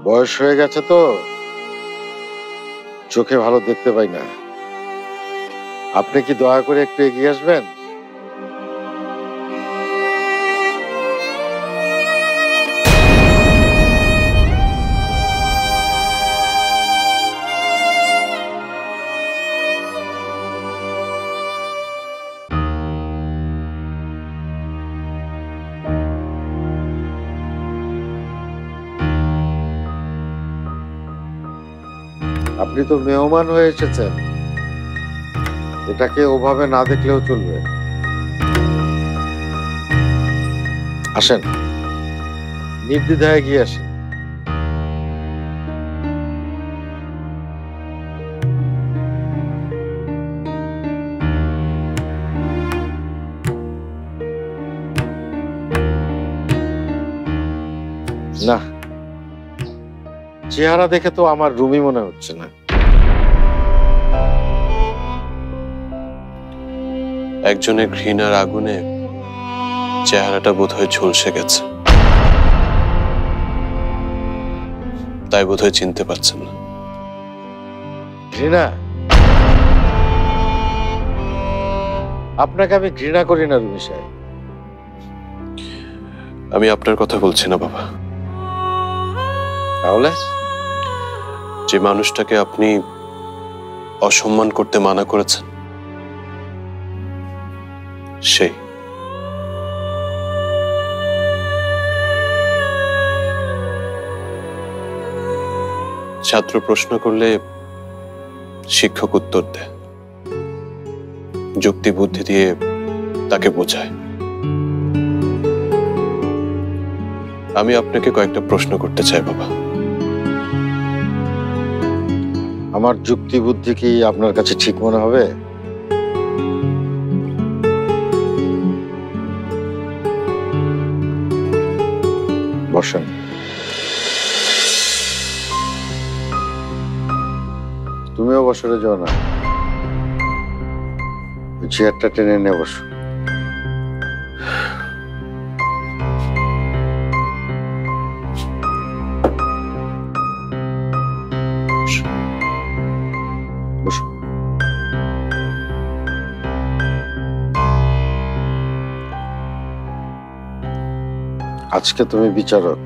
বয়স হয়ে গেছে তো, চোখে ভালো দেখতে পাই না। আপনি কি দয়া করে একটু এগিয়ে আসবেন? আপনি তো মেহমান হয়ে এসেছেন, এটাকে ওভাবে না দেখলেও চলবে। আসেন, নির্দ্বিধায় এগিয়ে আসেন। না, চেহারা দেখে তো আমার রুমই মনে হচ্ছে না। একজনের ঘৃণার আগুনে চেহারাটা বোধহয় ঝলসে গেছে, তাই বোধহয় চিনতে পারছেন না। ঘৃণা? আপনাকে আমি ঘৃণা করি না রুমি সাহেব। আমি আপনার কথা বলছি না বাবা। তাহলে? যে মানুষটাকে আপনি অসম্মান করতে মানা করেছেন, সেই। ছাত্র প্রশ্ন করলে শিক্ষক উত্তর দেয়, যুক্তি বুদ্ধি দিয়ে তাকে বোঝায়। আমি আপনাকে কয়েকটা প্রশ্ন করতে চাই বাবা। আমার যুক্তি বুদ্ধি কি আপনার কাছে ঠিক মনে হবে? বসেন। তুমিও বসরে যাও না, চেয়ারটা টেনে নিয়ে বসো। বসো। আজকে তুমি বিচারক।